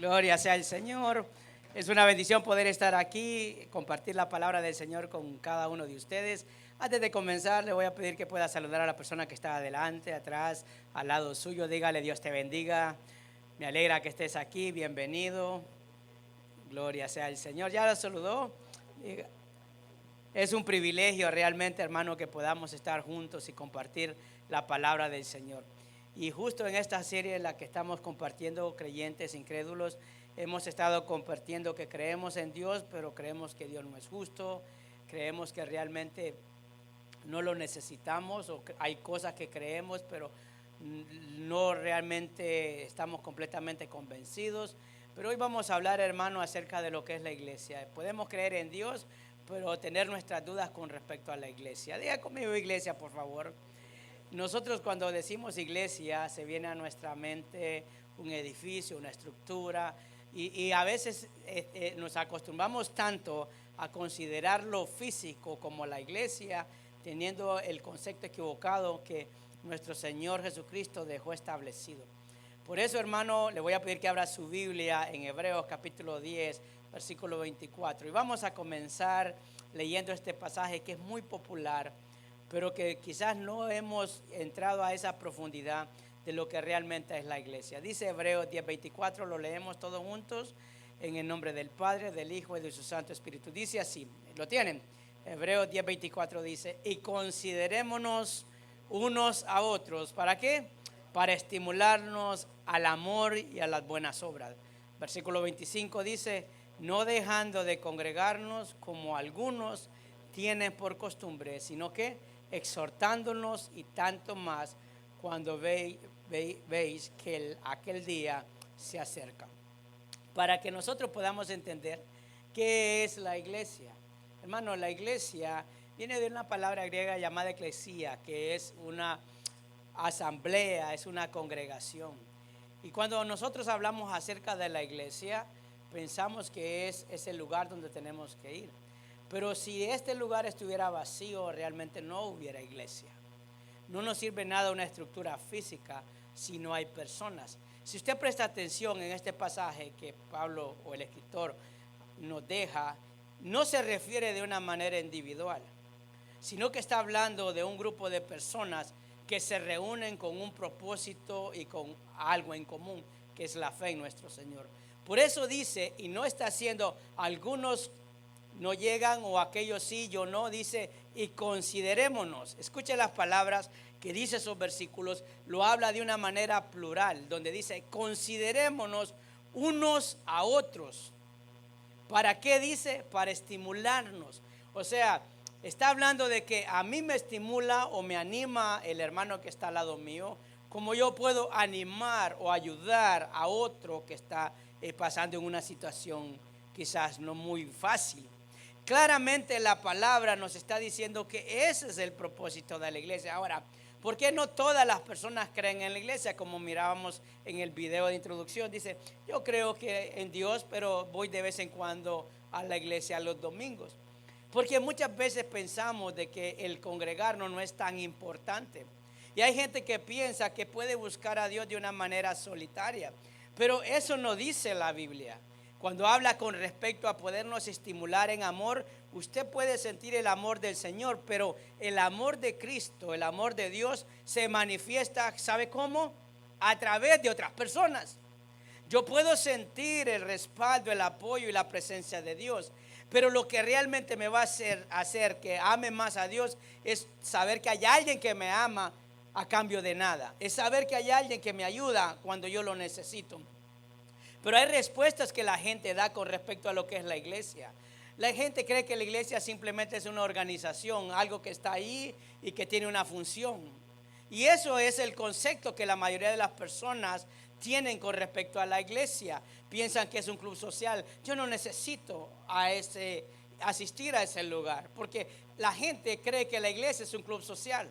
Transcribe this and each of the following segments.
Gloria sea al Señor. Es una bendición poder estar aquí, compartir la palabra del Señor con cada uno de ustedes. Antes de comenzar, le voy a pedir que pueda saludar a la persona que está adelante, atrás, al lado suyo. Dígale: Dios te bendiga. Me alegra que estés aquí. Bienvenido. Gloria sea al Señor. ¿Ya lo saludó? Es un privilegio realmente, hermano, que podamos estar juntos y compartir la palabra del Señor. Y justo en esta serie en la que estamos compartiendo, creyentes, incrédulos, hemos estado compartiendo que creemos en Dios, pero creemos que Dios no es justo, creemos que realmente no lo necesitamos, o que hay cosas que creemos, pero no realmente estamos completamente convencidos. Pero hoy vamos a hablar, hermano, acerca de lo que es la iglesia. Podemos creer en Dios, pero tener nuestras dudas con respecto a la iglesia. Diga conmigo, iglesia, por favor. Nosotros cuando decimos iglesia, se viene a nuestra mente un edificio, una estructura, y a veces nos acostumbramos tanto a considerar lo físico como la iglesia, teniendo el concepto equivocado que nuestro Señor Jesucristo dejó establecido. Por eso, hermano, le voy a pedir que abra su Biblia en Hebreos capítulo 10, versículo 24. Y vamos a comenzar leyendo este pasaje que es muy popular, pero que quizás no hemos entrado a esa profundidad de lo que realmente es la iglesia. Dice Hebreos 10:24, lo leemos todos juntos en el nombre del Padre, del Hijo y de su Santo Espíritu. Dice así, ¿lo tienen? Hebreos 10:24 dice: y considerémonos unos a otros, ¿para qué? Para estimularnos al amor y a las buenas obras. Versículo 25 dice: no dejando de congregarnos como algunos tienen por costumbre, sino que exhortándonos, y tanto más cuando veis que aquel día se acerca. Para que nosotros podamos entender qué es la iglesia. Hermano, la iglesia viene de una palabra griega llamada eclesía, que es una asamblea, es una congregación. Y cuando nosotros hablamos acerca de la iglesia, pensamos que es el lugar donde tenemos que ir. Pero si este lugar estuviera vacío, realmente no hubiera iglesia. No nos sirve nada una estructura física si no hay personas. Si usted presta atención en este pasaje que Pablo o el escritor nos deja, no se refiere de una manera individual, sino que está hablando de un grupo de personas que se reúnen con un propósito y con algo en común, que es la fe en nuestro Señor. Por eso dice, y no está haciendo algunos no llegan o aquellos sí, yo no, dice: y considerémonos. Escuche las palabras que dice esos versículos, lo habla de una manera plural, donde dice: considerémonos unos a otros. ¿Para qué dice? Para estimularnos. O sea, está hablando de que a mí me estimula o me anima el hermano que está al lado mío, como yo puedo animar o ayudar a otro que está pasando en una situación quizás no muy fácil. Claramente la palabra nos está diciendo que ese es el propósito de la iglesia. Ahora, ¿por qué no todas las personas creen en la iglesia? Como mirábamos en el video de introducción, dice: yo creo que en Dios, pero voy de vez en cuando a la iglesia los domingos. Porque muchas veces pensamos de que el congregarnos no es tan importante. Y hay gente que piensa que puede buscar a Dios de una manera solitaria. Pero eso no dice la Biblia. Cuando habla con respecto a podernos estimular en amor, usted puede sentir el amor del Señor, pero el amor de Cristo, el amor de Dios, se manifiesta, ¿sabe cómo? A través de otras personas. Yo puedo sentir el respaldo, el apoyo y la presencia de Dios, pero lo que realmente me va a hacer que ame más a Dios es saber que hay alguien que me ama a cambio de nada. Es saber que hay alguien que me ayuda cuando yo lo necesito. Pero hay respuestas que la gente da con respecto a lo que es la iglesia. La gente cree que la iglesia simplemente es una organización, algo que está ahí y que tiene una función. Y eso es el concepto que la mayoría de las personas tienen con respecto a la iglesia. Piensan que es un club social. Yo no necesito asistir a ese lugar, porque la gente cree que la iglesia es un club social.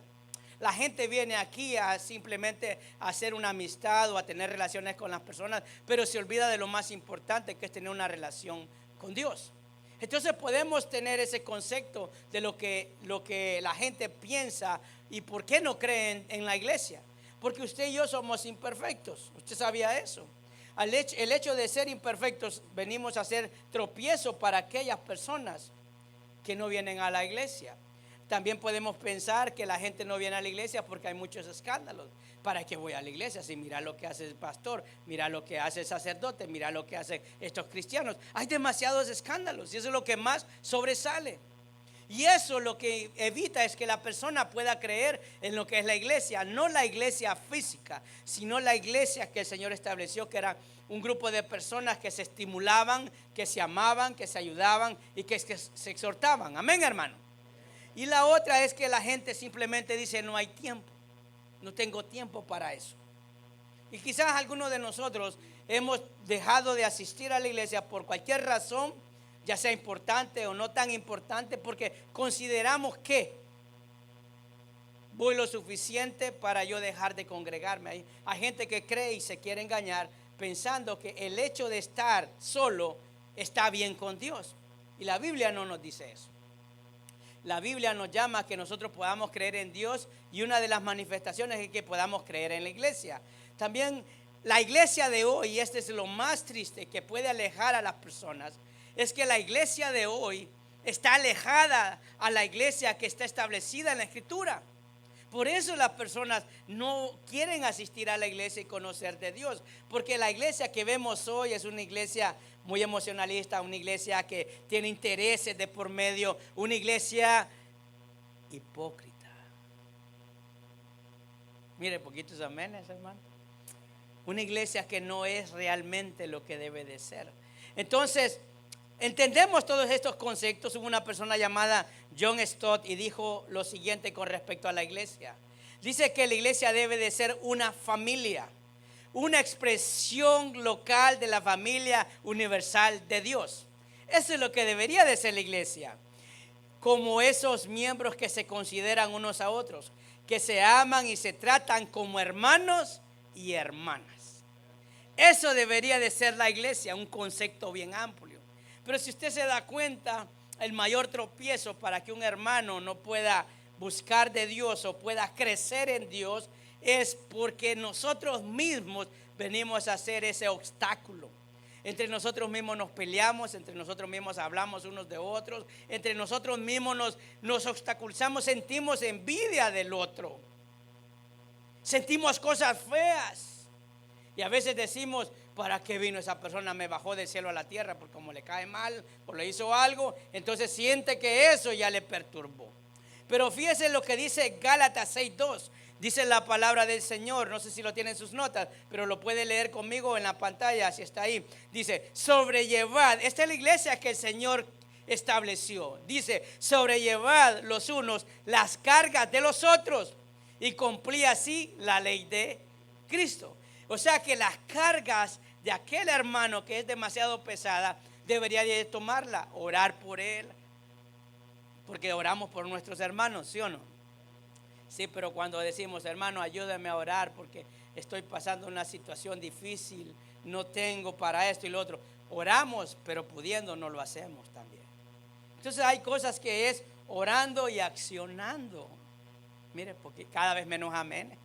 La gente viene aquí a simplemente hacer una amistad o a tener relaciones con las personas, pero se olvida de lo más importante, que es tener una relación con Dios. Entonces podemos tener ese concepto de lo que la gente piensa y por qué no creen en la iglesia. Porque usted y yo somos imperfectos. ¿Usted sabía eso? el hecho de ser imperfectos, venimos a ser tropiezo para aquellas personas que no vienen a la iglesia. También podemos pensar que la gente no viene a la iglesia porque hay muchos escándalos. ¿Para qué voy a la iglesia? Si mira lo que hace el pastor, mira lo que hace el sacerdote, mira lo que hacen estos cristianos. Hay demasiados escándalos y eso es lo que más sobresale. Y eso lo que evita es que la persona pueda creer en lo que es la iglesia, no la iglesia física, sino la iglesia que el Señor estableció, que era un grupo de personas que se estimulaban, que se amaban, que se ayudaban y que se exhortaban. Amén, hermano. Y la otra es que la gente simplemente dice: no hay tiempo, no tengo tiempo para eso. Y quizás algunos de nosotros hemos dejado de asistir a la iglesia por cualquier razón, ya sea importante o no tan importante, porque consideramos que voy lo suficiente para yo dejar de congregarme. Hay gente que cree y se quiere engañar pensando que el hecho de estar solo está bien con Dios. Y la Biblia no nos dice eso. La Biblia nos llama a que nosotros podamos creer en Dios, y una de las manifestaciones es que podamos creer en la iglesia. También la iglesia de hoy, y este es lo más triste que puede alejar a las personas, es que la iglesia de hoy está alejada a la iglesia que está establecida en la Escritura. Por eso las personas no quieren asistir a la iglesia y conocer de Dios, porque la iglesia que vemos hoy es una iglesia muy emocionalista, una iglesia que tiene intereses de por medio, una iglesia hipócrita. Mire, poquitos amenes, hermano. Una iglesia que no es realmente lo que debe de ser. Entonces, entendemos todos estos conceptos. Hubo una persona llamada John Stott y dijo lo siguiente con respecto a la iglesia. Dice que la iglesia debe de ser una familia, una expresión local de la familia universal de Dios. Eso es lo que debería de ser la iglesia, como esos miembros que se consideran unos a otros, que se aman y se tratan como hermanos y hermanas. Eso debería de ser la iglesia, un concepto bien amplio. Pero si usted se da cuenta, el mayor tropiezo para que un hermano no pueda buscar de Dios o pueda crecer en Dios es porque nosotros mismos venimos a hacer ese obstáculo. Entre nosotros mismos nos peleamos, entre nosotros mismos hablamos unos de otros, entre nosotros mismos nos obstaculizamos, sentimos envidia del otro, sentimos cosas feas. Y a veces decimos: ¿para qué vino esa persona? Me bajó del cielo a la tierra, porque como le cae mal o le hizo algo, entonces siente que eso ya le perturbó. Pero fíjese lo que dice Gálatas 6:2. Dice la palabra del Señor, no sé si lo tienen en sus notas, pero lo puede leer conmigo en la pantalla si está ahí. Dice: sobrellevad. Esta es la iglesia que el Señor estableció. Dice: sobrellevad los unos las cargas de los otros y cumplí así la ley de Cristo. O sea que las cargas de aquel hermano que es demasiado pesada, debería de tomarla, orar por él, porque oramos por nuestros hermanos, ¿sí o no? Sí, pero cuando decimos: hermano, ayúdame a orar porque estoy pasando una situación difícil, no tengo para esto y lo otro, oramos, pero pudiendo no lo hacemos también. Entonces hay cosas que es orando y accionando. Mire, porque cada vez menos amén.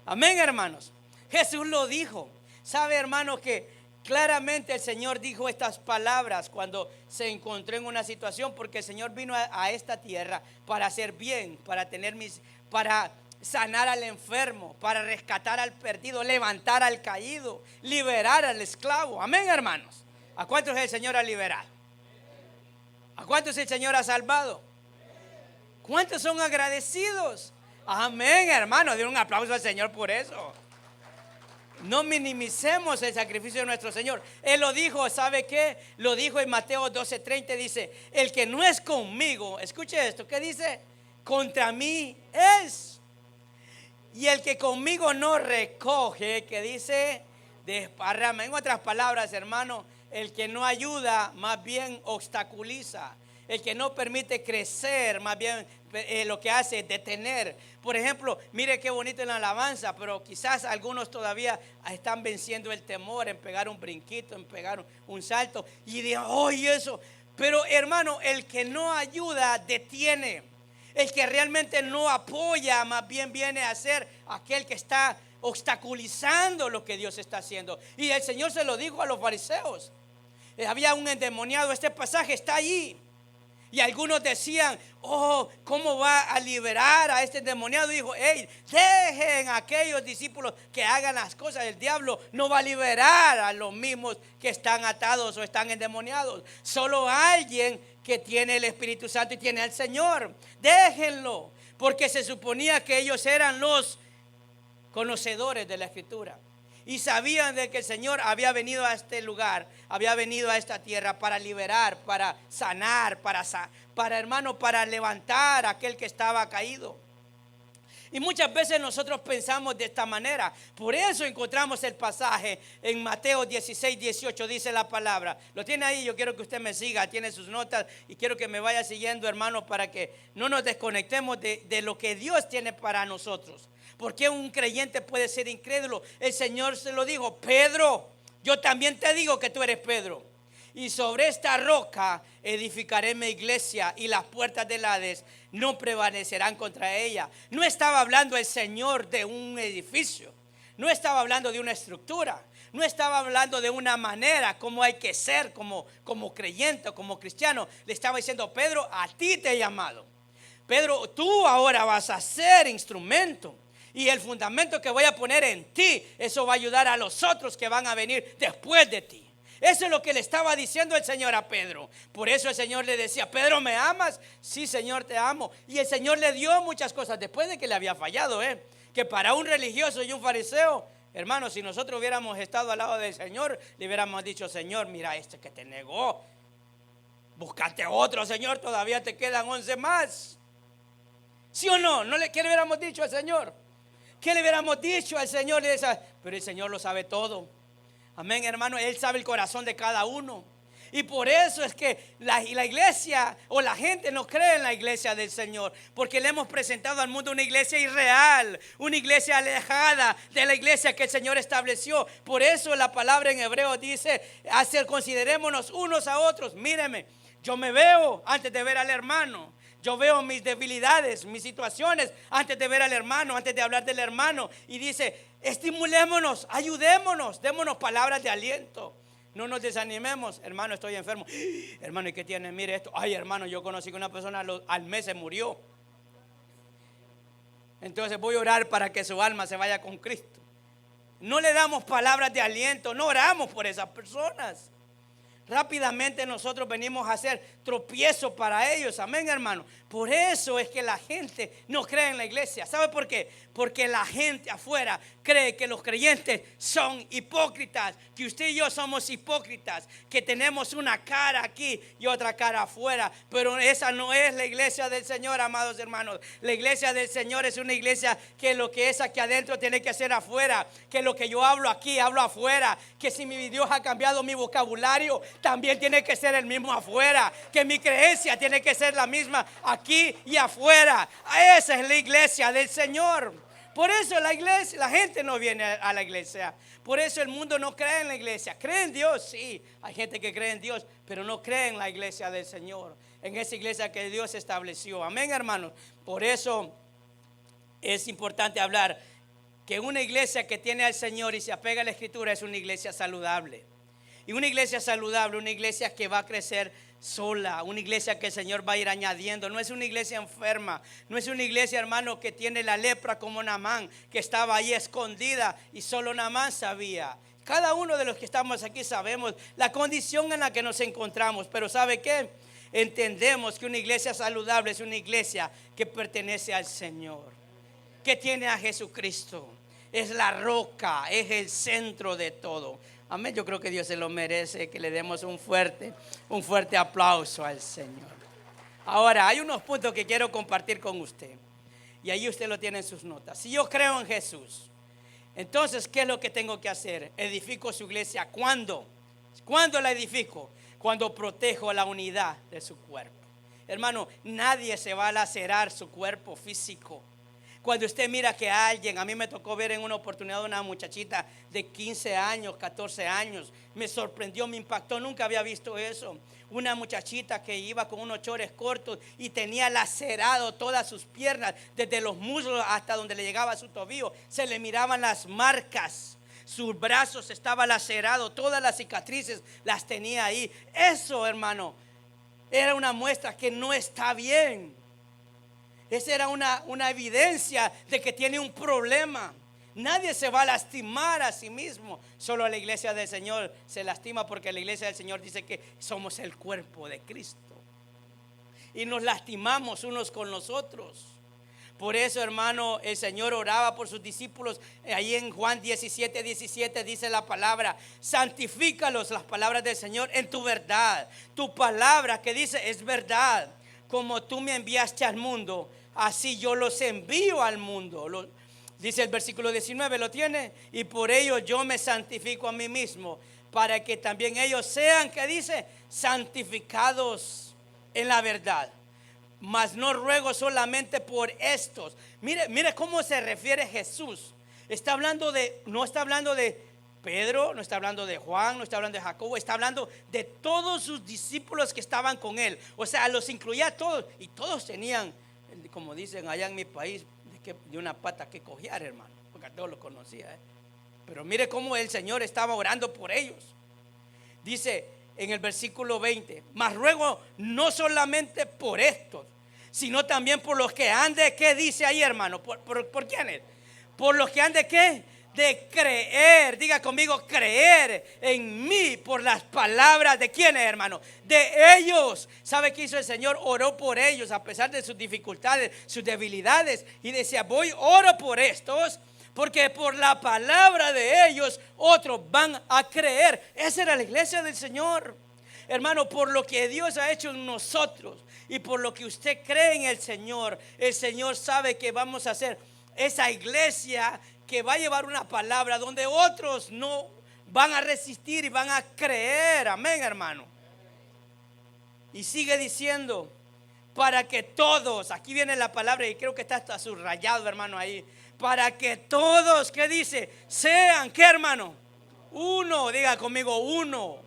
Amén, hermanos. Jesús lo dijo. Sabe, hermanos, que claramente el Señor dijo estas palabras cuando se encontró en una situación, porque el Señor vino a esta tierra para hacer bien, para sanar al enfermo, para rescatar al perdido, levantar al caído, liberar al esclavo. Amén, hermanos. ¿A cuántos el Señor ha liberado? ¿A cuántos el Señor ha salvado? ¿Cuántos son agradecidos? Amén, hermanos. Den un aplauso al Señor por eso. No minimicemos el sacrificio de nuestro Señor. Él lo dijo, ¿sabe qué? Lo dijo en Mateo 12:30, dice: el que no es conmigo, escuche esto, ¿qué dice? Contra mí es. Y el que conmigo no recoge, que dice, desparrama. En otras palabras, hermano, el que no ayuda, más bien obstaculiza. El que no permite crecer, más bien lo que hace es detener. Por ejemplo, mire qué bonito en la alabanza, pero quizás algunos todavía están venciendo el temor en pegar un brinquito, en pegar un salto y digan: oye, eso. Pero hermano, el que no ayuda detiene. El que realmente no apoya, más bien viene a ser aquel que está obstaculizando lo que Dios está haciendo. Y el Señor se lo dijo a los fariseos. Había un endemoniado, este pasaje está allí. Y algunos decían, oh, ¿cómo va a liberar a este endemoniado? Dijo, hey, dejen a aquellos discípulos que hagan las cosas. El diablo no va a liberar a los mismos que están atados o están endemoniados. Solo alguien que tiene el Espíritu Santo y tiene al Señor. Déjenlo, porque se suponía que ellos eran los conocedores de la Escritura. Y sabían de que el Señor había venido a este lugar, había venido a esta tierra para liberar, para sanar, para levantar a aquel que estaba caído. Y muchas veces nosotros pensamos de esta manera. Por eso encontramos el pasaje en Mateo 16, 18, dice la palabra. Lo tiene ahí, yo quiero que usted me siga, tiene sus notas y quiero que me vaya siguiendo, hermano, para que no nos desconectemos de lo que Dios tiene para nosotros. Porque un creyente puede ser incrédulo. El Señor se lo dijo, Pedro, yo también te digo que tú eres Pedro. Y sobre esta roca edificaré mi iglesia y las puertas del Hades no prevalecerán contra ella. No estaba hablando el Señor de un edificio. No estaba hablando de una estructura. No estaba hablando de una manera como hay que ser como creyente, como cristiano. Le estaba diciendo, Pedro, a ti te he llamado. Pedro, tú ahora vas a ser instrumento. Y el fundamento que voy a poner en ti, eso va a ayudar a los otros que van a venir después de ti. Eso es lo que le estaba diciendo el Señor a Pedro. Por eso el Señor le decía, Pedro, ¿me amas? Sí, Señor, te amo. Y el Señor le dio muchas cosas después de que le había fallado, que para un religioso y un fariseo, hermano, si nosotros hubiéramos estado al lado del Señor, le hubiéramos dicho, Señor, mira este que te negó, búscate otro, Señor, todavía te quedan 11 más. ¿Sí o no? ¿Qué le hubiéramos dicho al Señor? ¿Qué le hubiéramos dicho al Señor? Pero el Señor lo sabe todo. Amén, hermano. Él sabe el corazón de cada uno. Y por eso es que la iglesia o la gente no cree en la iglesia del Señor. Porque le hemos presentado al mundo una iglesia irreal, una iglesia alejada de la iglesia que el Señor estableció. Por eso la palabra en hebreo dice, considerémonos unos a otros. Míreme, yo me veo antes de ver al hermano. Yo veo mis debilidades, mis situaciones antes de ver al hermano, antes de hablar del hermano. Y dice, estimulémonos, ayudémonos, démonos palabras de aliento. No nos desanimemos, hermano, estoy enfermo. Hermano, ¿y qué tiene? Mire esto. Ay, hermano, yo conocí que una persona al mes se murió. Entonces voy a orar para que su alma se vaya con Cristo. No le damos palabras de aliento, no oramos por esas personas. Rápidamente nosotros venimos a hacer tropiezo para ellos. Amén, hermano. Por eso es que la gente no cree en la iglesia. ¿Sabe por qué? Porque la gente afuera cree que los creyentes son hipócritas, que usted y yo somos hipócritas, que tenemos una cara aquí y otra cara afuera. Pero esa no es la iglesia del Señor, amados hermanos. La iglesia del Señor es una iglesia que lo que es aquí adentro tiene que ser afuera. Que lo que yo hablo aquí, hablo afuera. Que si mi Dios ha cambiado mi vocabulario, también tiene que ser el mismo afuera. Que mi creencia tiene que ser la misma aquí y afuera. Esa es la iglesia del Señor. Por eso la gente no viene a la iglesia. Por eso el mundo no cree en la iglesia. Cree en Dios, sí. Hay gente que cree en Dios, pero no cree en la iglesia del Señor. En esa iglesia que Dios estableció. Amén, hermanos. Por eso es importante hablar que una iglesia que tiene al Señor y se apega a la Escritura es una iglesia saludable. Y una iglesia saludable, una iglesia que va a crecer sola, una iglesia que el Señor va a ir añadiendo. No es una iglesia enferma, no es una iglesia, hermano, que tiene la lepra como Naamán, que estaba ahí escondida y solo Naamán sabía. Cada uno de los que estamos aquí sabemos la condición en la que nos encontramos, pero ¿sabe qué? Entendemos que una iglesia saludable es una iglesia que pertenece al Señor, que tiene a Jesucristo. Es la roca, es el centro de todo. Amén, yo creo que Dios se lo merece, que le demos un fuerte aplauso al Señor. Ahora, hay unos puntos que quiero compartir con usted. Y ahí usted lo tiene en sus notas. Si yo creo en Jesús, entonces, ¿qué es lo que tengo que hacer? Edifico su iglesia. ¿Cuándo? ¿Cuándo la edifico? Cuando protejo la unidad de su cuerpo. Hermano, nadie se va a lacerar su cuerpo físico. Cuando usted mira que alguien, a mí me tocó ver en una oportunidad una muchachita de 15 años, 14 años, me sorprendió, me impactó, nunca había visto eso. Una muchachita que iba con unos chores cortos y tenía lacerado todas sus piernas, desde los muslos hasta donde le llegaba su tobillo, se le miraban las marcas. Sus brazos estaban lacerados, todas las cicatrices las tenía ahí. Eso, hermano, era una muestra que no está bien. Esa era una evidencia de que tiene un problema. Nadie se va a lastimar a sí mismo. Solo la iglesia del Señor se lastima, porque la iglesia del Señor dice que somos el cuerpo de Cristo. Y nos lastimamos unos con los otros. Por eso, hermano, el Señor oraba por sus discípulos. Ahí en Juan 17:17 dice la palabra: santifícalos, las palabras del Señor, en tu verdad. Tu palabra que dice es verdad. Como tú me enviaste al mundo, así yo los envío al mundo. Dice el versículo 19, ¿lo tiene? Y por ello yo me santifico a mí mismo, para que también ellos sean, ¿qué dice? Santificados en la verdad. Mas no ruego solamente por estos. Mire cómo se refiere Jesús. No está hablando de Pedro, no está hablando de Juan, no está hablando de Jacobo, está hablando de todos sus discípulos que estaban con él. O sea, los incluía a todos, y todos tenían, como dicen allá en mi país, de una pata que cojear, hermano, porque a todos los conocía. Pero mire cómo el Señor estaba orando por ellos. Dice en el versículo 20: mas ruego no solamente por estos, sino también por los que han de, ¿qué dice ahí, hermano? ¿Por quiénes? Por los que han de, ¿qué? De creer, diga conmigo, creer en mí por las palabras de quiénes, hermano, de ellos. ¿Sabe qué hizo el Señor? Oró por ellos a pesar de sus dificultades, sus debilidades, y decía: oro por estos, porque por la palabra de ellos otros van a creer. Esa era la iglesia del Señor, hermano. Por lo que Dios ha hecho en nosotros y por lo que usted cree en el Señor sabe que vamos a hacer esa iglesia que va a llevar una palabra donde otros no van a resistir y van a creer. Amén, hermano. Y sigue diciendo: para que todos, aquí viene la palabra y creo que está hasta subrayado, hermano, ahí. Para que todos, ¿qué dice? Sean, ¿qué, hermano? Uno, diga conmigo, uno.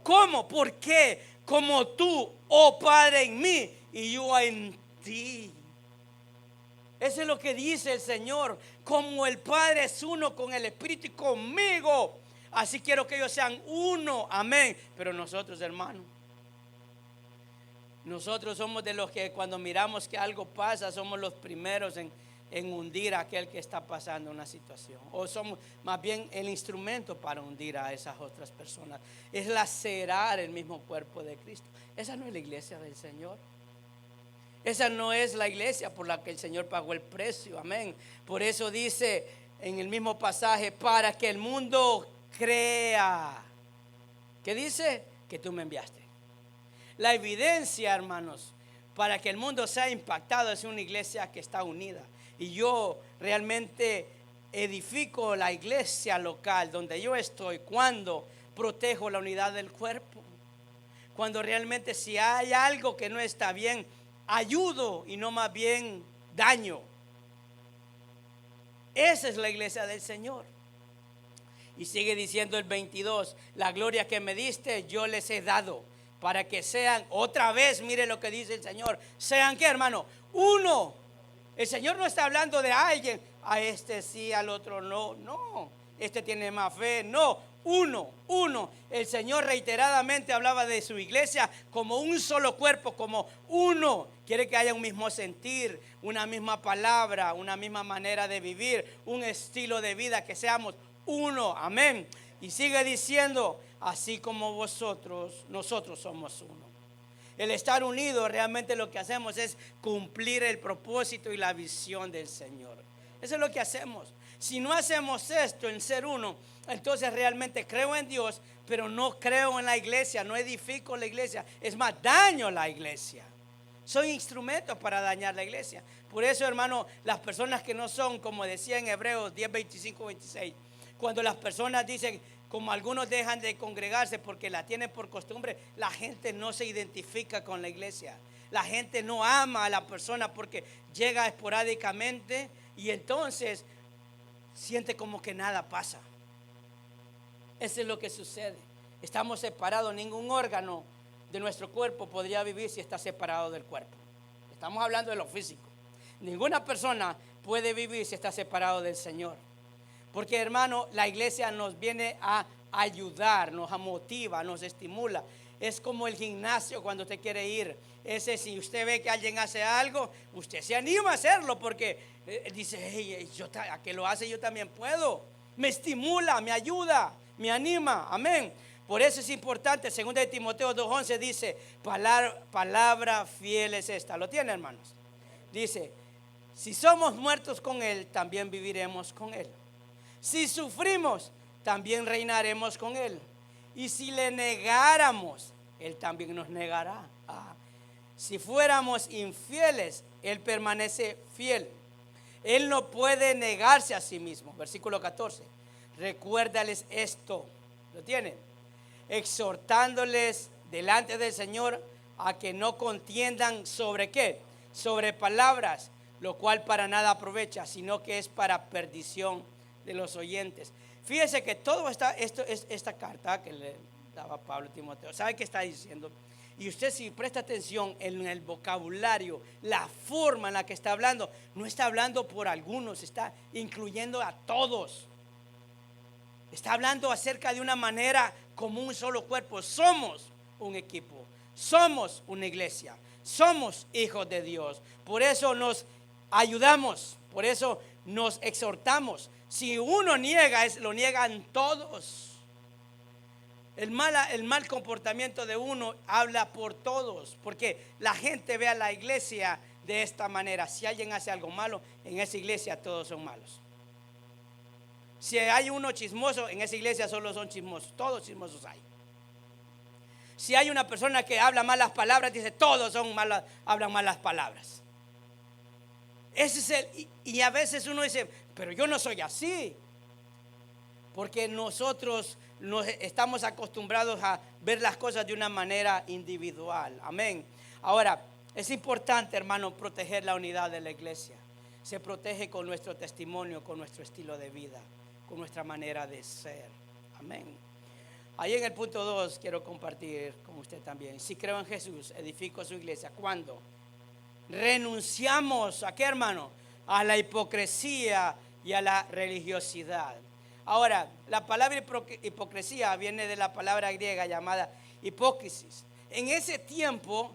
¿Cómo? ¿Por qué? Como tú, oh Padre, en mí y yo en ti. Eso es lo que dice el Señor. Como el Padre es uno con el Espíritu y conmigo, así quiero que ellos sean uno. Amén. Pero nosotros, hermano, nosotros somos de los que cuando miramos que algo pasa, somos los primeros en hundir a aquel que está pasando una situación. O somos más bien el instrumento para hundir a esas otras personas. Es lacerar el mismo cuerpo de Cristo. Esa no es la iglesia del Señor. Esa no es la iglesia por la que el Señor pagó el precio. Amén. Por eso dice en el mismo pasaje: para que el mundo crea. ¿Qué dice? Que tú me enviaste. La evidencia, hermanos, para que el mundo sea impactado es una iglesia que está unida. Y yo realmente edifico la iglesia local donde yo estoy cuando protejo la unidad del cuerpo. Cuando realmente, si hay algo que no está bien, ayudo y no más bien daño. Esa es la iglesia del Señor. Y sigue diciendo el 22: la gloria que me diste yo les he dado, para que sean, otra vez, mire lo que dice el Señor, sean, ¿qué, hermano? Uno. El Señor no está hablando de alguien, a este sí, al otro no. No, este tiene más fe, no. Uno. El Señor reiteradamente hablaba de su iglesia como un solo cuerpo, como uno. Quiere que haya un mismo sentir, una misma palabra, una misma manera de vivir, un estilo de vida, que seamos uno. Amén. Y sigue diciendo: así como nosotros somos uno. El estar unidos, realmente lo que hacemos es cumplir el propósito y la visión del Señor. Eso es lo que hacemos. Si no hacemos esto, en ser uno, entonces realmente creo en Dios, pero no creo en la iglesia, no edifico la iglesia. Es más, daño la iglesia. Son instrumentos para dañar la iglesia. Por eso, hermano, las personas que no son, como decía en Hebreos 10, 25, 26, cuando las personas dicen, como algunos dejan de congregarse porque la tienen por costumbre, la gente no se identifica con la iglesia. La gente no ama a la persona porque llega esporádicamente, y entonces siente como que nada pasa. Eso es lo que sucede. Estamos separados. Ningún órgano de nuestro cuerpo podría vivir si está separado del cuerpo. Estamos hablando de lo físico. Ninguna persona puede vivir si está separado del Señor. Porque, hermano, la iglesia nos viene a ayudar, nos motiva, nos estimula. Es como el gimnasio cuando usted quiere ir. Si usted ve que alguien hace algo, usted se anima a hacerlo porque dice, hey, a que lo hace yo también puedo. Me estimula, me ayuda, me anima. Amén. Por eso es importante. 2 de Timoteo 2:11 dice, palabra fiel es esta. ¿Lo tiene, hermanos? Dice, si somos muertos con Él, también viviremos con Él. Si sufrimos, también reinaremos con Él. Y si le negáramos, Él también nos negará. Si fuéramos infieles, Él permanece fiel. Él no puede negarse a sí mismo. Versículo 14. Recuérdales esto. ¿Lo tienen? Exhortándoles delante del Señor a que no contiendan sobre ¿qué? Sobre palabras, lo cual para nada aprovecha, sino que es para perdición de los oyentes. Fíjese que todo esta carta que le daba Pablo a Timoteo, ¿sabe qué está diciendo? Y usted, si presta atención en el vocabulario, la forma en la que está hablando, no está hablando por algunos, está incluyendo a todos. Está hablando acerca de una manera como un solo cuerpo. Somos un equipo, somos una iglesia, somos hijos de Dios. Por eso nos ayudamos, por eso nos exhortamos. Si uno niega, lo niegan todos. El mal comportamiento de uno habla por todos, porque la gente ve a la iglesia de esta manera. Si alguien hace algo malo, en esa iglesia todos son malos. Si hay uno chismoso, en esa iglesia solo son chismosos. Todos chismosos hay. Si hay una persona que habla malas palabras, dice todos hablan malas palabras. Y a veces uno dice, pero yo no soy así. Porque nosotros estamos acostumbrados a ver las cosas de una manera individual. Amén. Ahora, es importante, hermano, proteger la unidad de la iglesia. Se protege con nuestro testimonio, con nuestro estilo de vida, con nuestra manera de ser. Amén. Ahí en el punto 2 quiero compartir con usted también. Si creo en Jesús, edifico su iglesia. ¿Cuándo? Renunciamos ¿a qué, hermano? A la hipocresía y a la religiosidad. Ahora, la palabra hipocresía viene de la palabra griega llamada hipócrisis. En ese tiempo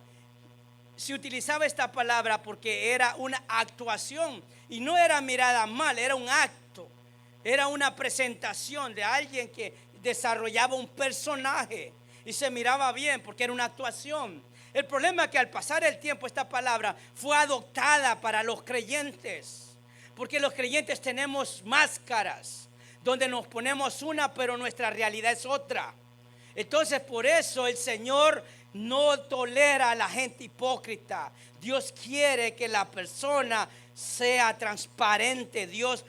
se utilizaba esta palabra porque era una actuación y no era mirada mal, era un acto, era una presentación de alguien que desarrollaba un personaje y se miraba bien porque era una actuación. El problema es que al pasar el tiempo esta palabra fue adoptada para los creyentes, porque los creyentes tenemos máscaras donde nos ponemos una, pero nuestra realidad es otra. Entonces, por eso el Señor no tolera a la gente hipócrita. Dios quiere que la persona sea transparente. Dios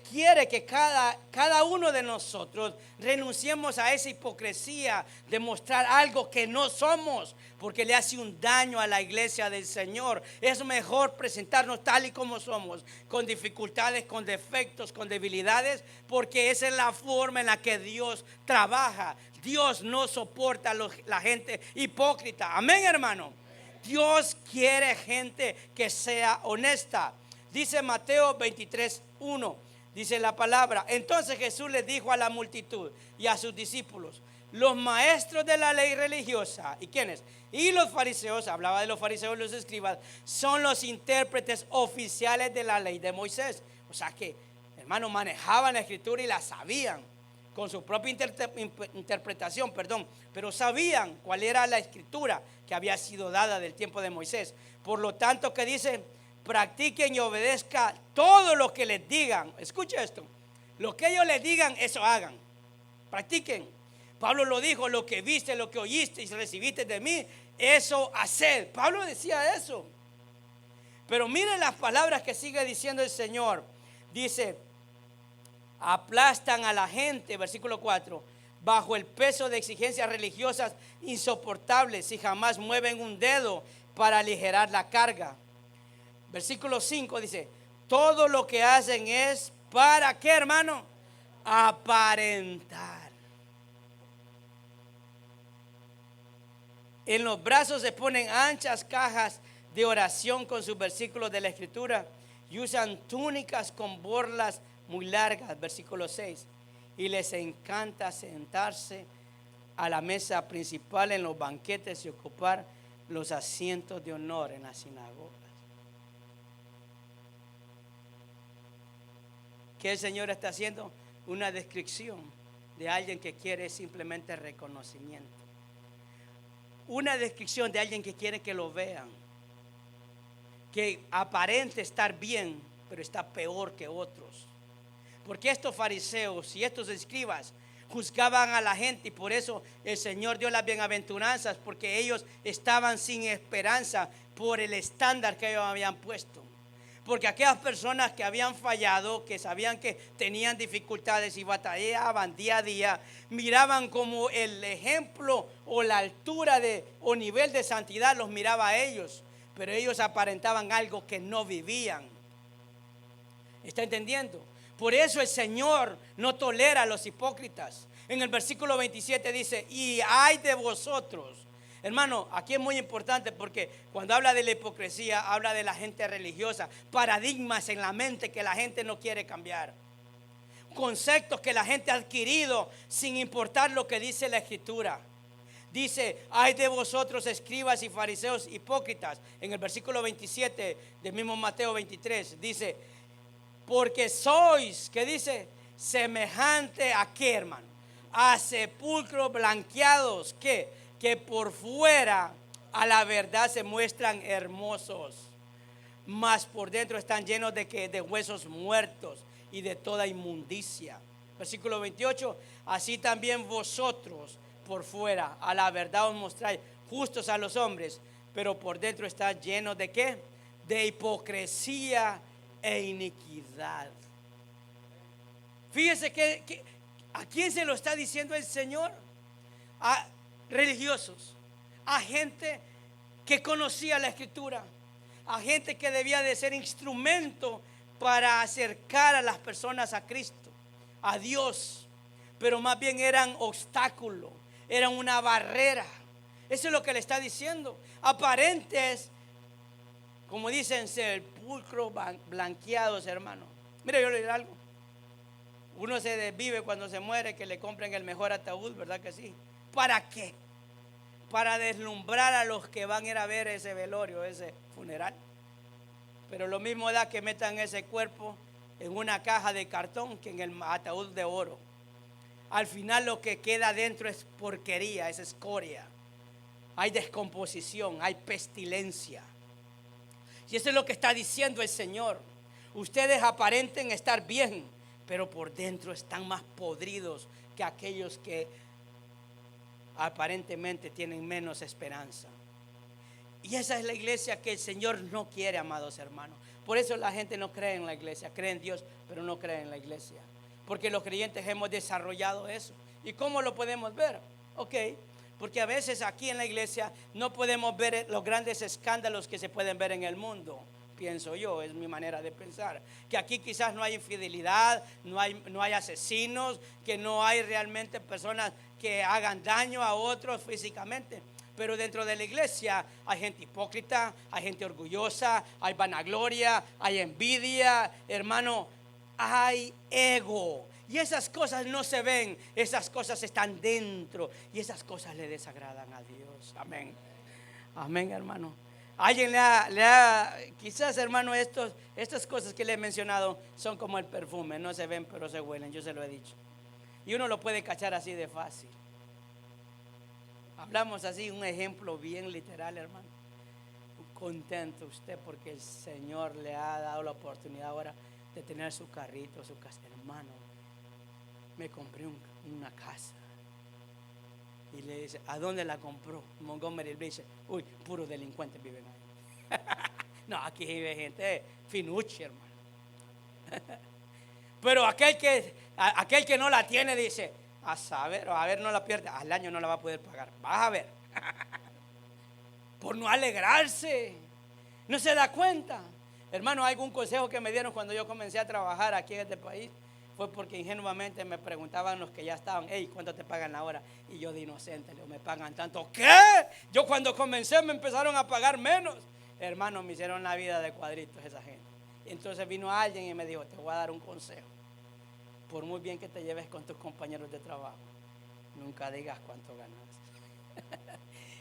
quiere que cada uno de nosotros renunciemos a esa hipocresía de mostrar algo que no somos, porque le hace un daño a la iglesia del Señor. Es mejor presentarnos tal y como somos, con dificultades, con defectos, con debilidades, porque esa es la forma en la que Dios trabaja. Dios no soporta a la gente hipócrita. Amén, hermano. Dios quiere gente que sea honesta. Dice Mateo 23:1, dice la palabra. Entonces Jesús les dijo a la multitud y a sus discípulos: los maestros de la ley religiosa, ¿y quiénes? Y los fariseos, hablaba de los fariseos y los escribas, son los intérpretes oficiales de la ley de Moisés. O sea que, hermano, manejaban la escritura y la sabían con su propia interpretación, pero sabían cuál era la escritura que había sido dada del tiempo de Moisés. Por lo tanto, que dice: practiquen y obedezcan todo lo que les digan. Escucha esto: lo que ellos les digan, eso hagan. Practiquen. Pablo lo dijo: lo que viste, lo que oíste y recibiste de mí, eso haced. Pablo decía eso. Pero miren las palabras que sigue diciendo el Señor. Dice: aplastan a la gente, versículo 4, bajo el peso de exigencias religiosas insoportables y jamás mueven un dedo para aligerar la carga. Versículo 5 dice: Todo lo que hacen es ¿para qué, hermano? Aparentar. En los brazos se ponen anchas cajas de oración con sus versículos de la Escritura y usan túnicas con borlas muy largas, versículo 6. Y les encanta sentarse a la mesa principal en los banquetes y ocupar los asientos de honor en las sinagogas. ¿Qué el Señor está haciendo? Una descripción de alguien que quiere simplemente reconocimiento. Una descripción de alguien que quiere que lo vean, que aparente estar bien, pero está peor que otros. Porque estos fariseos y estos escribas juzgaban a la gente, y por eso el Señor dio las bienaventuranzas, porque ellos estaban sin esperanza por el estándar que ellos habían puesto. Porque aquellas personas que habían fallado, que sabían que tenían dificultades y batallaban día a día, miraban como el ejemplo o la altura o nivel de santidad los miraba a ellos, pero ellos aparentaban algo que no vivían. ¿Está entendiendo? Por eso el Señor no tolera a los hipócritas. En el versículo 27 dice: y ay de vosotros. Hermano, aquí es muy importante, porque cuando habla de la hipocresía, habla de la gente religiosa, paradigmas en la mente que la gente no quiere cambiar, conceptos que la gente ha adquirido sin importar lo que dice la Escritura. Dice: ay de vosotros, escribas y fariseos hipócritas. En el versículo 27 del mismo Mateo 23 dice: porque sois, ¿qué dice? Semejante a qué, hermano? A sepulcros blanqueados, que por fuera a la verdad se muestran hermosos, mas por dentro están llenos de huesos muertos y de toda inmundicia. Versículo 28: así también vosotros por fuera a la verdad os mostráis justos a los hombres, pero por dentro está lleno de ¿qué? De hipocresía e iniquidad. Fíjese que ¿a quién se lo está diciendo el Señor? A religiosos, a gente que conocía la Escritura, a gente que debía de ser instrumento para acercar a las personas a Cristo, a Dios, pero más bien eran obstáculos, eran una barrera. Eso es lo que le está diciendo. Aparentes, como dicen, sepulcros blanqueados, hermano. Mire, yo le diré algo. Uno se desvive cuando se muere, que le compren el mejor ataúd, ¿verdad que sí? ¿Para qué? Para deslumbrar a los que van a ir a ver ese velorio, ese funeral. Pero lo mismo da que metan ese cuerpo en una caja de cartón que en el ataúd de oro. Al final lo que queda dentro es porquería, es escoria. Hay descomposición, hay pestilencia. Y eso es lo que está diciendo el Señor. Ustedes aparenten estar bien, pero por dentro están más podridos que aquellos que aparentemente tienen menos esperanza. Y esa es la iglesia que el Señor no quiere, amados hermanos. Por eso la gente no cree en la iglesia, cree en Dios, pero no cree en la iglesia. Porque los creyentes hemos desarrollado eso. ¿Y cómo lo podemos ver? Ok, porque a veces aquí en la iglesia no podemos ver los grandes escándalos que se pueden ver en el mundo. Pienso yo, es mi manera de pensar, que aquí quizás no hay infidelidad, no hay asesinos, que no hay realmente personas que hagan daño a otros físicamente. Pero dentro de la iglesia hay gente hipócrita, hay gente orgullosa, hay vanagloria, hay envidia, hermano, hay ego. Y esas cosas no se ven, esas cosas están dentro, y esas cosas le desagradan a Dios. Amén. Amén, hermano. Alguien quizás, hermano, estas cosas que le he mencionado son como el perfume, no se ven pero se huelen, yo se lo he dicho. Y uno lo puede cachar así de fácil. Hablamos así, un ejemplo bien literal, hermano. Contento usted porque el Señor le ha dado la oportunidad ahora de tener su carrito, su casa. Hermano, me compré una casa. Y le dice: ¿a dónde la compró? Montgomery Beach. Uy, puros delincuentes viven ahí. No, aquí vive gente finucci, hermano. Pero aquel que no la tiene dice: a ver, no la pierde, al año no la va a poder pagar. Vas a ver. Por no alegrarse. No se da cuenta. Hermano, algún consejo que me dieron cuando yo comencé a trabajar aquí en este país fue porque ingenuamente me preguntaban los que ya estaban, hey, ¿cuánto te pagan la hora? Y yo de inocente, le digo, me pagan tanto. ¿Qué? Yo cuando comencé me empezaron a pagar menos. Hermano, me hicieron la vida de cuadritos esa gente. Y entonces vino alguien y me dijo, te voy a dar un consejo. Por muy bien que te lleves con tus compañeros de trabajo, nunca digas cuánto ganas.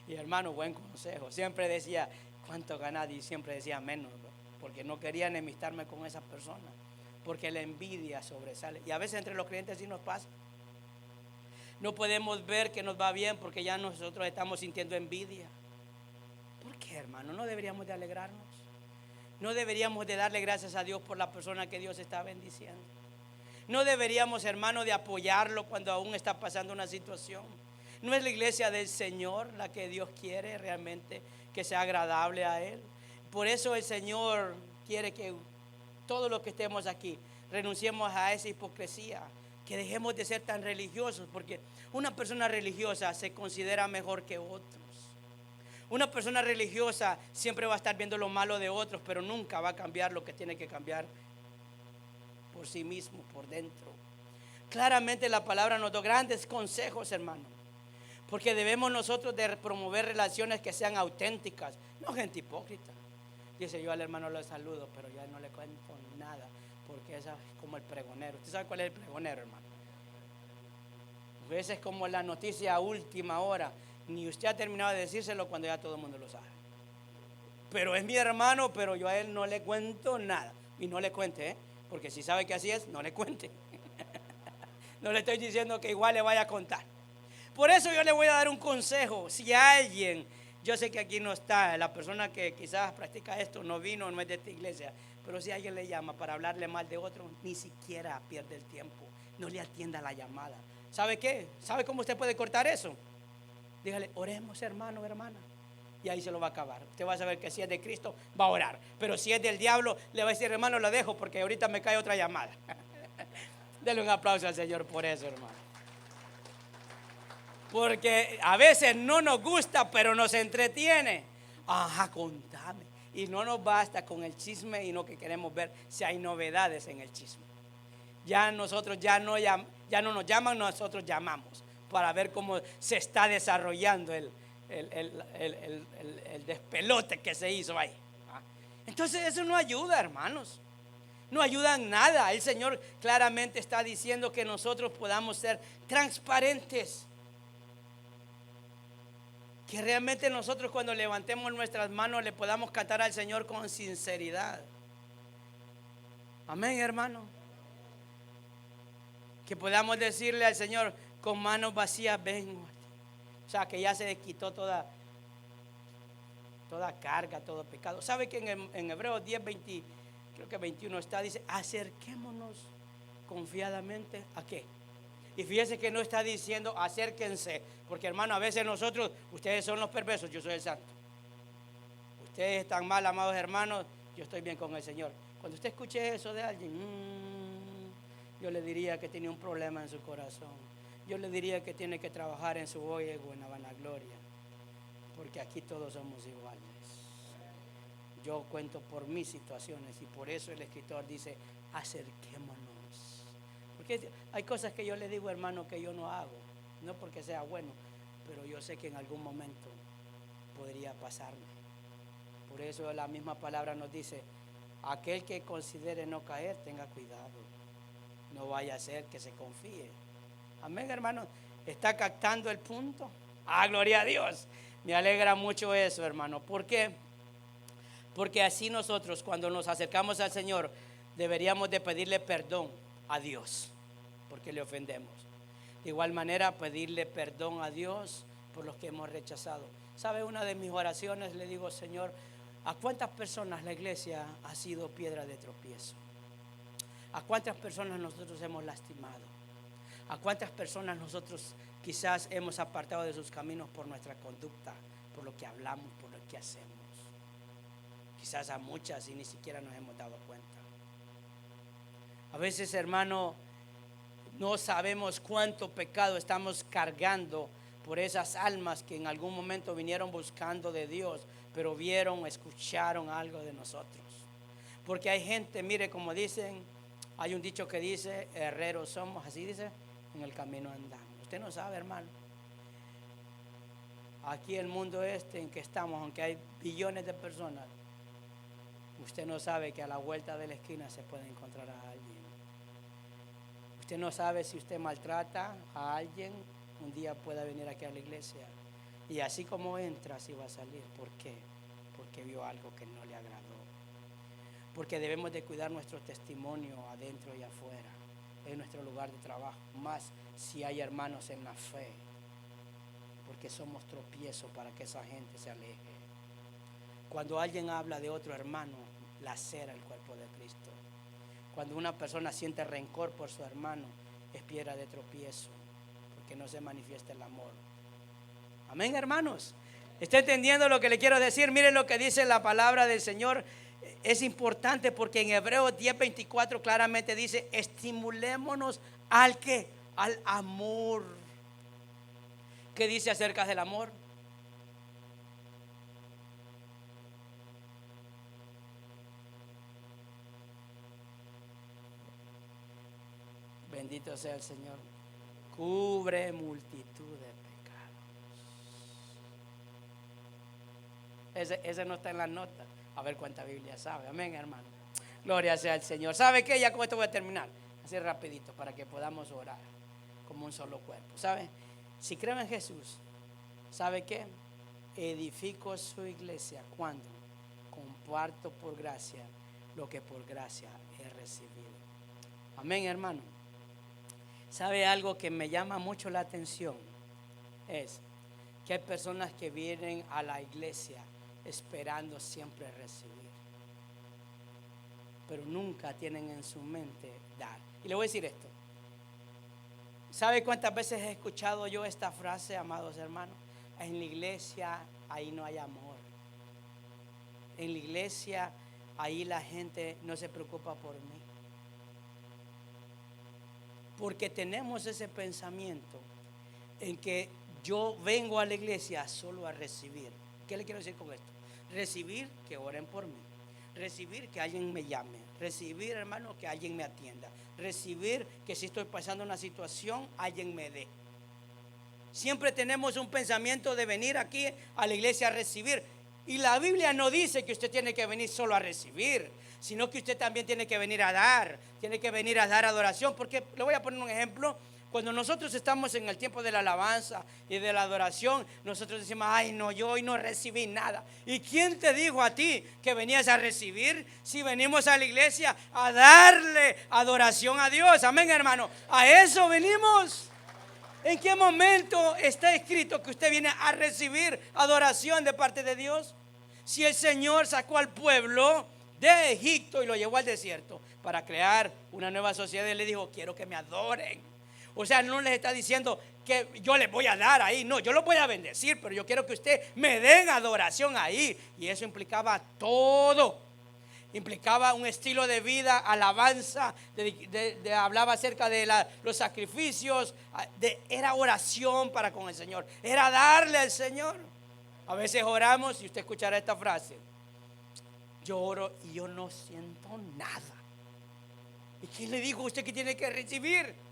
Y hermano, buen consejo. Siempre decía, ¿cuánto ganas? Y siempre decía menos, ¿no? Porque no quería enemistarme con esas personas. Porque la envidia sobresale. Y a veces entre los creyentes sí nos pasa. No podemos ver que nos va bien porque ya nosotros estamos sintiendo envidia. ¿Por qué, hermano? No deberíamos de alegrarnos. No deberíamos de darle gracias a Dios por la persona que Dios está bendiciendo. No deberíamos, hermano, de apoyarlo cuando aún está pasando una situación. No es la iglesia del Señor la que Dios quiere realmente que sea agradable a Él. Por eso el Señor quiere que todos los que estemos aquí renunciemos a esa hipocresía, que dejemos de ser tan religiosos, porque una persona religiosa se considera mejor que otros. Una persona religiosa siempre va a estar viendo lo malo de otros, pero nunca va a cambiar lo que tiene que cambiar por sí mismo, por dentro. Claramente la palabra nos da grandes consejos, hermano, porque debemos nosotros de promover relaciones que sean auténticas, no gente hipócrita. Dice, yo al hermano lo saludo, pero ya no le cuento nada, porque esa es como el pregonero. ¿Usted sabe cuál es el pregonero, hermano? Esa es como la noticia a última hora. Ni usted ha terminado de decírselo cuando ya todo el mundo lo sabe. Pero es mi hermano, pero yo a él no le cuento nada. Y no le cuente, porque si sabe que así es, no le cuente. No le estoy diciendo que igual le vaya a contar. Por eso yo le voy a dar un consejo. Si alguien, yo sé que aquí no está, la persona que quizás practica esto no vino, no es de esta iglesia, pero si alguien le llama para hablarle mal de otro, ni siquiera pierde el tiempo, no le atienda la llamada. ¿Sabe qué? ¿Sabe cómo usted puede cortar eso? Dígale, oremos, hermano, hermana. Y ahí se lo va a acabar. Usted va a saber que si es de Cristo, va a orar. Pero si es del diablo, le va a decir, hermano, lo dejo porque ahorita me cae otra llamada. Dele un aplauso al Señor por eso, hermano. Porque a veces no nos gusta, pero nos entretiene. Ajá, contame. Y no nos basta con el chisme y lo que queremos ver si hay novedades en el chisme. Ya nosotros ya no nos llaman, nosotros llamamos para ver cómo se está desarrollando el despelote que se hizo ahí. Entonces eso no ayuda, hermanos. No ayuda en nada. El Señor claramente está diciendo que nosotros podamos ser transparentes. Que realmente nosotros cuando levantemos nuestras manos le podamos cantar al Señor con sinceridad. Amén, hermano. Que podamos decirle al Señor, con manos vacías vengo. O sea, que ya se le quitó toda carga, todo pecado. ¿Sabe que en Hebreos 10, 20, creo que 21 está, dice, acerquémonos confiadamente a qué? Y fíjese que no está diciendo acérquense, porque hermano, a veces nosotros, ustedes son los perversos, yo soy el santo. Ustedes están mal, amados hermanos, yo estoy bien con el Señor. Cuando usted escuche eso de alguien, yo le diría que tiene un problema en su corazón. Yo le diría que tiene que trabajar en su ego, en la vanagloria, porque aquí todos somos iguales. Yo cuento por mis situaciones y por eso el escritor dice, acerquémonos. Porque hay cosas que yo le digo, hermano, que yo no hago, no porque sea bueno, pero yo sé que en algún momento podría pasarme. Por eso la misma palabra nos dice, aquel que considere no caer, tenga cuidado, no vaya a ser que se confíe. Amén, hermano. ¿Está captando el punto? Gloria a Dios. Me alegra mucho eso, hermano. ¿Por qué? Porque así nosotros cuando nos acercamos al Señor deberíamos de pedirle perdón a Dios porque le ofendemos. De igual manera pedirle perdón a Dios por los que hemos rechazado. ¿Sabe? Una de mis oraciones le digo, Señor, ¿a cuántas personas la iglesia ha sido piedra de tropiezo? ¿A cuántas personas nosotros hemos lastimado? ¿A cuántas personas nosotros quizás hemos apartado de sus caminos por nuestra conducta, por lo que hablamos, por lo que hacemos? Quizás a muchas y ni siquiera nos hemos dado cuenta. A veces, hermano, no sabemos cuánto pecado estamos cargando por esas almas que en algún momento vinieron buscando de Dios, pero vieron, escucharon algo de nosotros. Porque hay gente, mire, como dicen, hay un dicho que dice, herreros somos, así dice, en el camino andamos. Usted no sabe, hermano. Aquí el mundo en que estamos, aunque hay billones de personas, usted no sabe que a la vuelta de la esquina se puede encontrar a alguien. Usted no sabe si usted maltrata a alguien, un día pueda venir aquí a la iglesia. Y así como entra, así va a salir. ¿Por qué? Porque vio algo que no le agradó. Porque debemos de cuidar nuestro testimonio adentro y afuera, en nuestro lugar de trabajo, más si hay hermanos en la fe, porque somos tropiezo para que esa gente se aleje. Cuando alguien habla de otro hermano, lacera el cuerpo de Cristo. Cuando una persona siente rencor por su hermano, es piedra de tropiezo, porque no se manifiesta el amor. Amén, hermanos. ¿Está entendiendo lo que le quiero decir? Miren lo que dice la palabra del Señor. Es importante porque en Hebreos 10:24 claramente dice: estimulémonos al ¿qué? Al amor. ¿Qué dice acerca del amor? Bendito sea el Señor. Cubre multitud de pecados. Ese no está en la nota. A ver cuánta Biblia sabe. Amén, hermano. Gloria sea al Señor. ¿Sabe qué? Ya con esto voy a terminar. Así rapidito para que podamos orar como un solo cuerpo. ¿Sabe? Si creo en Jesús, ¿sabe qué? Edifico su iglesia cuando comparto por gracia lo que por gracia he recibido. Amén, hermano. ¿Sabe algo que me llama mucho la atención? Es que hay personas que vienen a la iglesia esperando siempre recibir, pero nunca tienen en su mente dar. Y le voy a decir esto. ¿Sabe cuántas veces he escuchado yo esta frase, amados hermanos? En la iglesia ahí no hay amor. En la iglesia ahí la gente no se preocupa por mí. Porque tenemos ese pensamiento en que yo vengo a la iglesia solo a recibir. ¿Qué le quiero decir con esto? Recibir que oren por mí. Recibir que alguien me llame. Recibir, hermano, que alguien me atienda. Recibir que si estoy pasando una situación, alguien me dé. Siempre tenemos un pensamiento de venir aquí a la iglesia a recibir. Y la Biblia no dice que usted tiene que venir solo a recibir, sino que usted también tiene que venir a dar. Tiene que venir a dar adoración. Porque le voy a poner un ejemplo. Cuando nosotros estamos en el tiempo de la alabanza y de la adoración, nosotros decimos: ay no, yo hoy no recibí nada. ¿Y quién te dijo a ti que venías a recibir? Si venimos a la iglesia a darle adoración a Dios. Amén, hermano. A eso venimos. ¿En qué momento está escrito que usted viene a recibir adoración de parte de Dios? Si el Señor sacó al pueblo de Egipto y lo llevó al desierto para crear una nueva sociedad, Él le dijo: quiero que me adoren. O sea, no les está diciendo que yo les voy a dar ahí. No, yo los voy a bendecir, pero yo quiero que usted me den adoración ahí. Y eso implicaba todo. Implicaba un estilo de vida, alabanza, hablaba acerca de los sacrificios, era oración para con el Señor, era darle al Señor. A veces oramos y usted escuchará esta frase: yo oro y yo no siento nada. ¿Y quién le dijo a usted que tiene que recibir?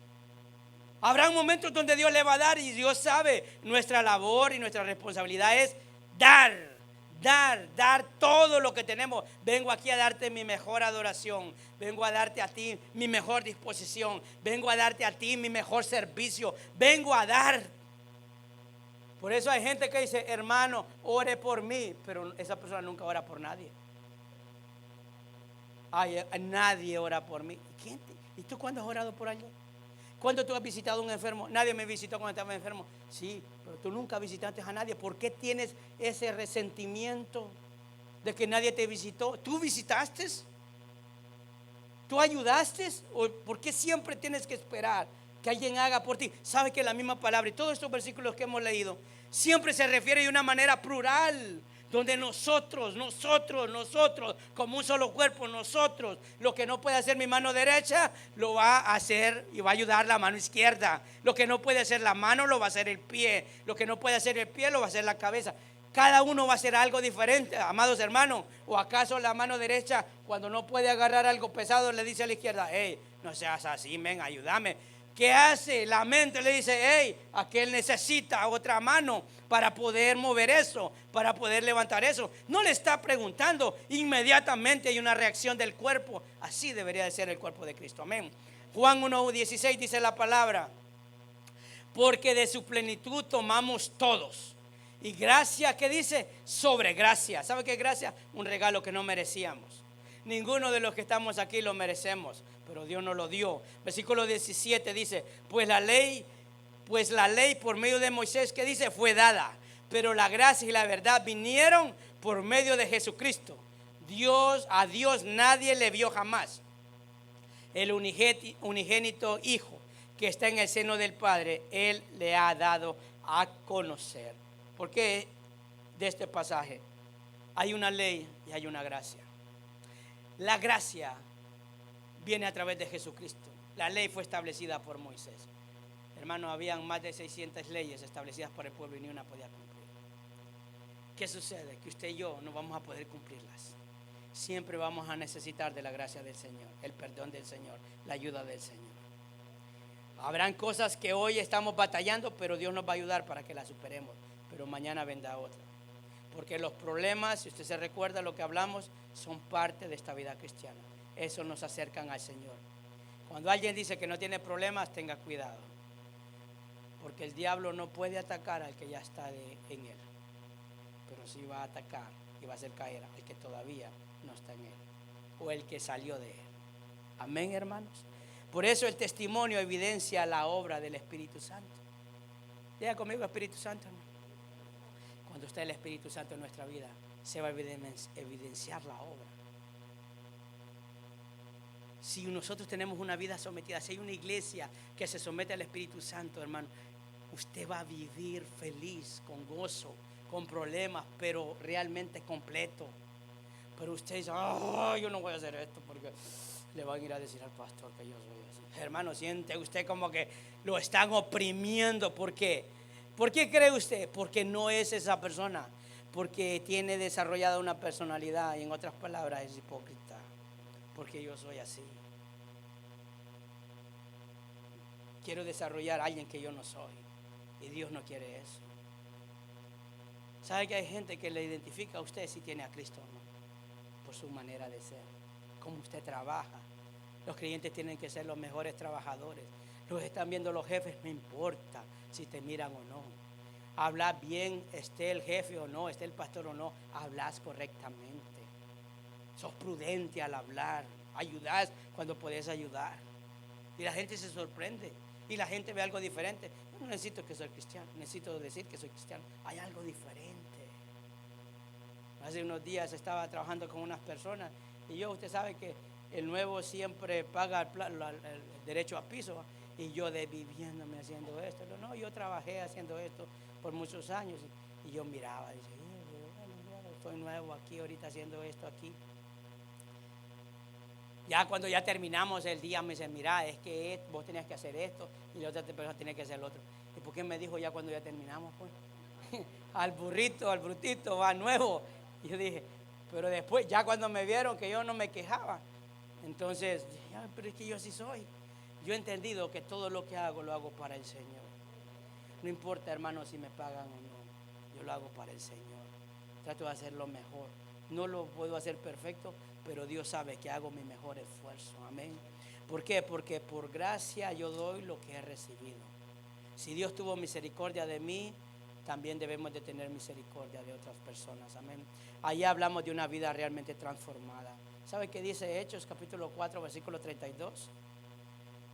Habrá momentos donde Dios le va a dar, y Dios sabe, nuestra labor y nuestra responsabilidad es dar todo lo que tenemos. Vengo aquí a darte mi mejor adoración. Vengo a darte a ti mi mejor disposición. Vengo a darte a ti mi mejor servicio. Vengo a dar. Por eso hay gente que dice: hermano, ore por mí. Pero esa persona nunca ora por nadie. Ay, nadie ora por mí. ¿Y tú cuándo has orado por alguien? ¿Cuándo tú has visitado a un enfermo? Nadie me visitó cuando estaba enfermo. Sí, pero tú nunca visitaste a nadie. ¿Por qué tienes ese resentimiento de que nadie te visitó? ¿Tú visitaste? ¿Tú ayudaste? ¿O por qué siempre tienes que esperar que alguien haga por ti? Sabe que la misma palabra y todos estos versículos que hemos leído siempre se refiere de una manera plural, donde nosotros, como un solo cuerpo, nosotros, lo que no puede hacer mi mano derecha, lo va a hacer y va a ayudar la mano izquierda. Lo que no puede hacer la mano, lo va a hacer el pie. Lo que no puede hacer el pie, lo va a hacer la cabeza. Cada uno va a hacer algo diferente, amados hermanos. ¿O acaso la mano derecha, cuando no puede agarrar algo pesado, le dice a la izquierda: hey, no seas así, ven, ayúdame? ¿Qué hace? La mente le dice: hey, aquel necesita otra mano para poder mover eso, para poder levantar eso. No le está preguntando, inmediatamente hay una reacción del cuerpo. Así debería de ser el cuerpo de Cristo, amén. Juan 1:16 dice la palabra: porque de su plenitud tomamos todos. Y gracia, ¿qué dice? Sobre gracia. ¿Sabe qué es gracia? Un regalo que no merecíamos. Ninguno de los que estamos aquí lo merecemos, pero Dios nos lo dio. Versículo 17 dice: pues la ley por medio de Moisés, ¿qué dice? Fue dada, pero la gracia y la verdad vinieron por medio de Jesucristo. A Dios nadie le vio jamás. El unigénito Hijo que está en el seno del Padre, Él le ha dado a conocer. Porque de este pasaje hay una ley y hay una gracia. La gracia viene a través de Jesucristo. La ley fue establecida por Moisés. Hermano, habían más de 600 leyes establecidas por el pueblo y ni una podía cumplir. ¿Qué sucede? Que usted y yo no vamos a poder cumplirlas. Siempre vamos a necesitar de la gracia del Señor, el perdón del Señor, la ayuda del Señor. Habrán cosas que hoy estamos batallando, pero Dios nos va a ayudar para que las superemos. Pero mañana vendrá otra. Porque los problemas, si usted se recuerda lo que hablamos, son parte de esta vida cristiana. Eso nos acercan al Señor. Cuando alguien dice que no tiene problemas, tenga cuidado. Porque el diablo no puede atacar al que ya está en él. Pero sí va a atacar y va a hacer caer al que todavía no está en él. O el que salió de él. Amén, hermanos. Por eso el testimonio evidencia la obra del Espíritu Santo. Diga conmigo: Espíritu Santo, hermano. Cuando está el Espíritu Santo en nuestra vida, se va a evidenciar la obra. Si nosotros tenemos una vida sometida, si hay una iglesia que se somete al Espíritu Santo, hermano, usted va a vivir feliz, con gozo, con problemas, pero realmente completo. Pero usted dice: oh, yo no voy a hacer esto porque le van a ir a decir al pastor que yo soy así. Hermano, siente usted como que lo están oprimiendo. ¿Por qué? ¿Por qué cree usted? Porque no es esa persona. Porque tiene desarrollada una personalidad, y en otras palabras es hipócrita. Porque yo soy así. Quiero desarrollar a alguien que yo no soy. Y Dios no quiere eso. ¿Sabe que hay gente que le identifica a usted si tiene a Cristo o no? Por su manera de ser, cómo usted trabaja. Los creyentes tienen que ser los mejores trabajadores. Los están viendo los jefes, no importa si te miran o no. Hablas bien, esté el jefe o no, esté el pastor o no, hablas correctamente. Sos prudente al hablar, ayudas cuando puedes ayudar. Y la gente se sorprende y la gente ve algo diferente. Yo no necesito que soy cristiano, necesito decir que soy cristiano. Hay algo diferente. Hace unos días estaba trabajando con unas personas y usted sabe que el nuevo siempre paga el derecho a piso. Y yo viviéndome haciendo esto. No, yo trabajé haciendo esto por muchos años. Y yo miraba y decía: estoy nuevo aquí, ahorita haciendo esto aquí. Ya cuando ya terminamos el día me dice: mira, es que vos tenías que hacer esto y la otra persona tenía que hacer lo otro. ¿Y por qué me dijo ya cuando ya terminamos? Pues al brutito va nuevo. Y yo dije, pero después ya cuando me vieron que yo no me quejaba, entonces, pero es que yo sí soy. Yo he entendido que todo lo que hago, lo hago para el Señor. No importa, hermano, si me pagan o no. Yo lo hago para el Señor. Trato de hacerlo mejor. No lo puedo hacer perfecto, pero Dios sabe que hago mi mejor esfuerzo. Amén. ¿Por qué? Porque por gracia yo doy lo que he recibido. Si Dios tuvo misericordia de mí, también debemos de tener misericordia de otras personas. Amén. Allá hablamos de una vida realmente transformada. ¿Sabe qué dice Hechos capítulo 4 versículo 32?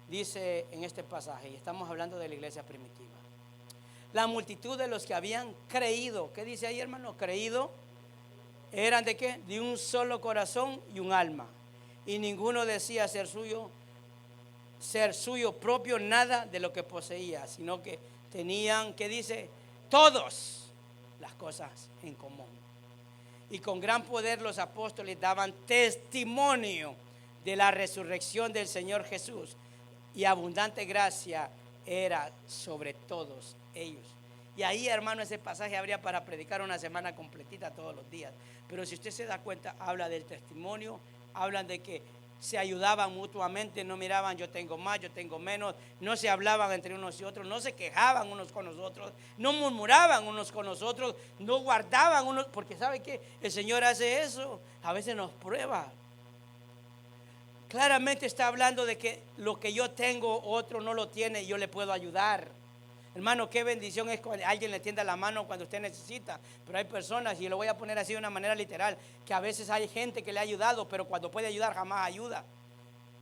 Dice en este pasaje, y estamos hablando de la iglesia primitiva: la multitud de los que habían creído, ¿qué dice ahí, hermano? Creído, eran ¿de qué? De un solo corazón y un alma, y ninguno decía ser suyo propio nada de lo que poseía, sino que tenían, ¿qué dice? Todos las cosas en común. Y con gran poder los apóstoles daban testimonio de la resurrección del Señor Jesús, y abundante gracia era sobre todos ellos. Y ahí, hermano, ese pasaje habría para predicar una semana completita todos los días. Pero si usted se da cuenta, habla del testimonio, hablan de que se ayudaban mutuamente, no miraban yo tengo más, yo tengo menos, no se hablaban entre unos y otros, no se quejaban unos con los otros, no murmuraban unos con los otros, no guardaban unos, porque ¿sabe qué? El Señor hace eso, a veces nos prueba. Claramente está hablando de que lo que yo tengo otro no lo tiene y yo le puedo ayudar. Hermano, qué bendición es cuando alguien le tienda la mano cuando usted necesita. Pero hay personas, y lo voy a poner así de una manera literal, que a veces hay gente que le ha ayudado, pero cuando puede ayudar jamás ayuda.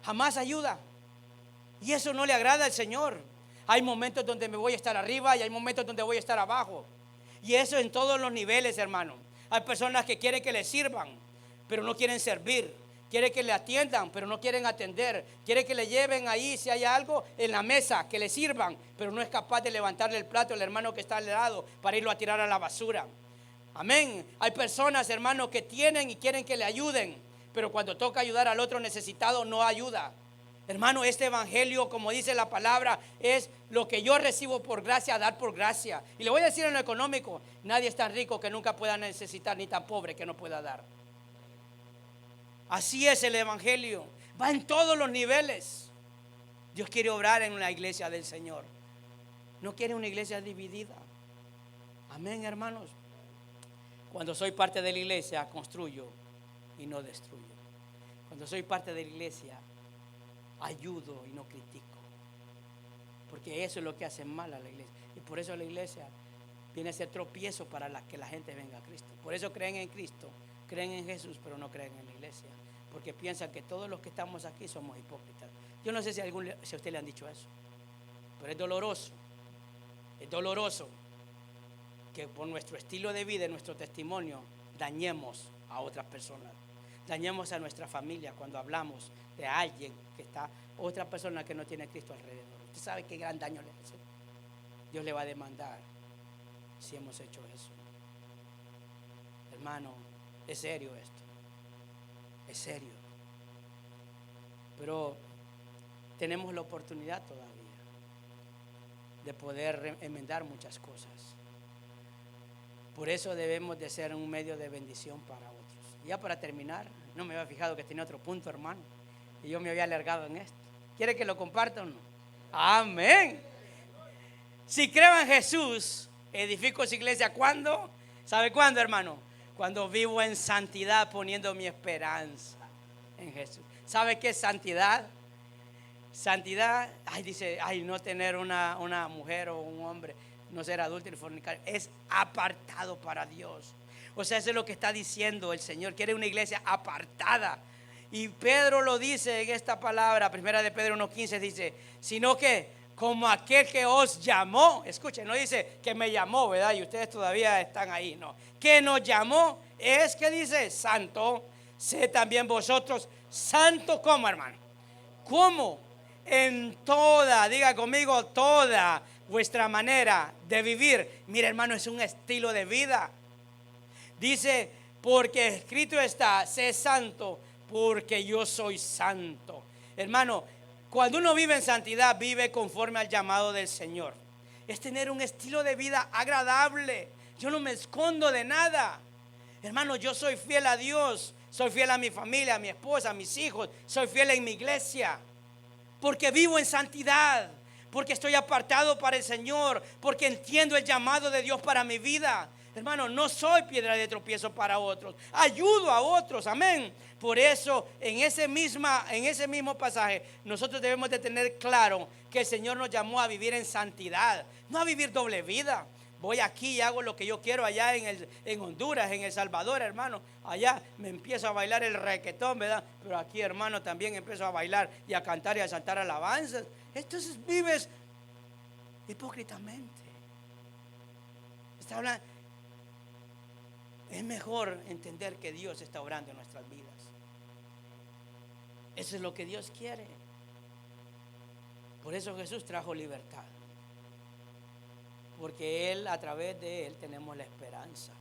Jamás ayuda. Y eso no le agrada al Señor. Hay momentos donde me voy a estar arriba y hay momentos donde voy a estar abajo. Y eso en todos los niveles, hermano. Hay personas que quieren que le sirvan, pero no quieren servir. Quiere que le atiendan, pero no quieren atender. Quiere que le lleven ahí, si hay algo, en la mesa, que le sirvan, pero no es capaz de levantarle el plato al hermano que está al lado para irlo a tirar a la basura. Amén. Hay personas, hermano, que tienen y quieren que le ayuden, pero cuando toca ayudar al otro necesitado, no ayuda. Hermano, este evangelio, como dice la palabra, es lo que yo recibo por gracia, dar por gracia. Y le voy a decir en lo económico, nadie es tan rico que nunca pueda necesitar, ni tan pobre que no pueda dar. Así es el evangelio, va en todos los niveles. Dios quiere obrar en la iglesia del Señor. No quiere una iglesia dividida. Amén, hermanos. Cuando soy parte de la iglesia, construyo y no destruyo. Cuando soy parte de la iglesia, ayudo y no critico. Porque eso es lo que hace mal a la iglesia. Y por eso la iglesia viene a ser tropiezo para que la gente venga a Cristo. Por eso creen en Cristo, creen en Jesús, pero no creen en la iglesia. Porque piensan que todos los que estamos aquí somos hipócritas. Yo no sé si a usted le han dicho eso, pero es doloroso. Es doloroso que por nuestro estilo de vida y nuestro testimonio dañemos a otras personas. Dañemos a nuestra familia cuando hablamos de alguien que está, otra persona que no tiene a Cristo alrededor. Usted sabe qué gran daño le hace. Dios le va a demandar si hemos hecho eso. Hermano, es serio esto. Es serio. Pero tenemos la oportunidad todavía de poder enmendar muchas cosas. Por eso debemos de ser un medio de bendición para otros. Ya para terminar, no me había fijado que tenía otro punto, hermano, y yo me había alargado en esto. ¿Quiere que lo comparta o no? Amén. Si creo en Jesús, edifico su iglesia. ¿Cuándo? ¿Sabe cuándo, hermano? Cuando vivo en santidad, poniendo mi esperanza en Jesús. ¿Sabe qué es santidad? Santidad, dice, no tener una mujer o un hombre, no ser adúltero y fornicario, es apartado para Dios. O sea, eso es lo que está diciendo el Señor. Quiere una iglesia apartada. Y Pedro lo dice en esta palabra, primera de Pedro 1:15, dice, sino que como aquel que os llamó, escuchen, no dice que me llamó, ¿verdad? Y ustedes todavía están ahí, no. Que nos llamó es que dice, santo, sé también vosotros, santo, ¿cómo, hermano? ¿Cómo? En toda, diga conmigo, toda vuestra manera de vivir. Mira, hermano, es un estilo de vida. Dice, porque escrito está, sé santo, porque yo soy santo. Hermano, cuando uno vive en santidad, vive conforme al llamado del Señor. Es tener un estilo de vida agradable. Yo no me escondo de nada. Hermano, yo soy fiel a Dios. Soy fiel a mi familia, a mi esposa, a mis hijos. Soy fiel en mi iglesia. Porque vivo en santidad. Porque estoy apartado para el Señor. Porque entiendo el llamado de Dios para mi vida. Hermano, no soy piedra de tropiezo para otros. Ayudo a otros, amén. Por eso, en ese mismo pasaje, nosotros debemos de tener claro que el Señor nos llamó a vivir en santidad, no a vivir doble vida. Voy aquí y hago lo que yo quiero allá en Honduras, en El Salvador, hermano. Allá me empiezo a bailar el requetón, ¿verdad? Pero aquí, hermano, también empiezo a bailar y a cantar y a saltar alabanzas. Entonces vives hipócritamente. Está hablando. Es mejor entender que Dios está obrando en nuestras vidas. Eso es lo que Dios quiere. Por eso Jesús trajo libertad. Porque Él, a través de Él, tenemos la esperanza.